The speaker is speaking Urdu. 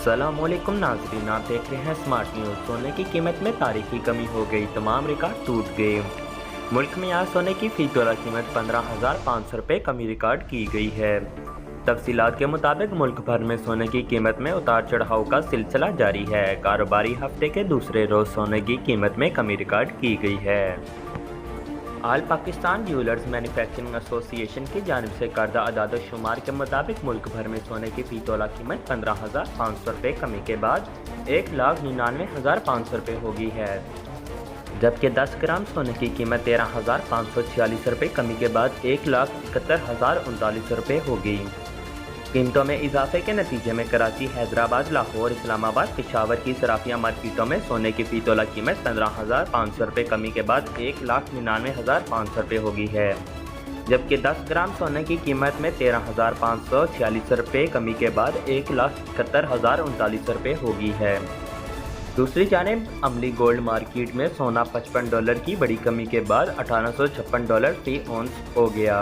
السلام علیکم ناظرین، آپ دیکھ رہے ہیں اسمارٹ نیوز۔ سونے کی قیمت میں تاریخی کمی ہو گئی، تمام ریکارڈ ٹوٹ گئے۔ ملک میں آج سونے کی فی تولہ قیمت 15,500 روپے کمی ریکارڈ کی گئی ہے۔ تفصیلات کے مطابق ملک بھر میں سونے کی قیمت میں اتار چڑھاؤ کا سلسلہ جاری ہے۔ کاروباری ہفتے کے دوسرے روز سونے کی قیمت میں کمی ریکارڈ کی گئی ہے۔ آل پاکستان جیولرز مینوفیکچرنگ ایسوسی ایشن کی جانب سے کردہ اعداد و شمار کے مطابق ملک بھر میں سونے کی فی تولہ قیمت 15,500 روپے کمی کے بعد 1,99,500 روپے ہو گئی ہے، جبکہ 10 گرام سونے کی قیمت 13,546 روپے کمی کے بعد 1,71,039 روپے ہو گئی۔ قیمتوں میں اضافے کے نتیجے میں کراچی، حیدرآباد، لاہور، اسلام آباد، پشاور کی صرافیہ مارکیٹوں میں سونے کی فی تولہ قیمت 15,500 روپے کمی کے بعد 1,99,500 روپے ہو گئی ہے، جبکہ 10 گرام سونے کی قیمت میں 13,546 روپے کمی کے بعد 1,71,039 روپے ہو گئی ہے۔ دوسری جانب عملی گولڈ مارکیٹ میں سونا $55 کی بڑی کمی کے بعد $1,856 فی اونس ہو گیا۔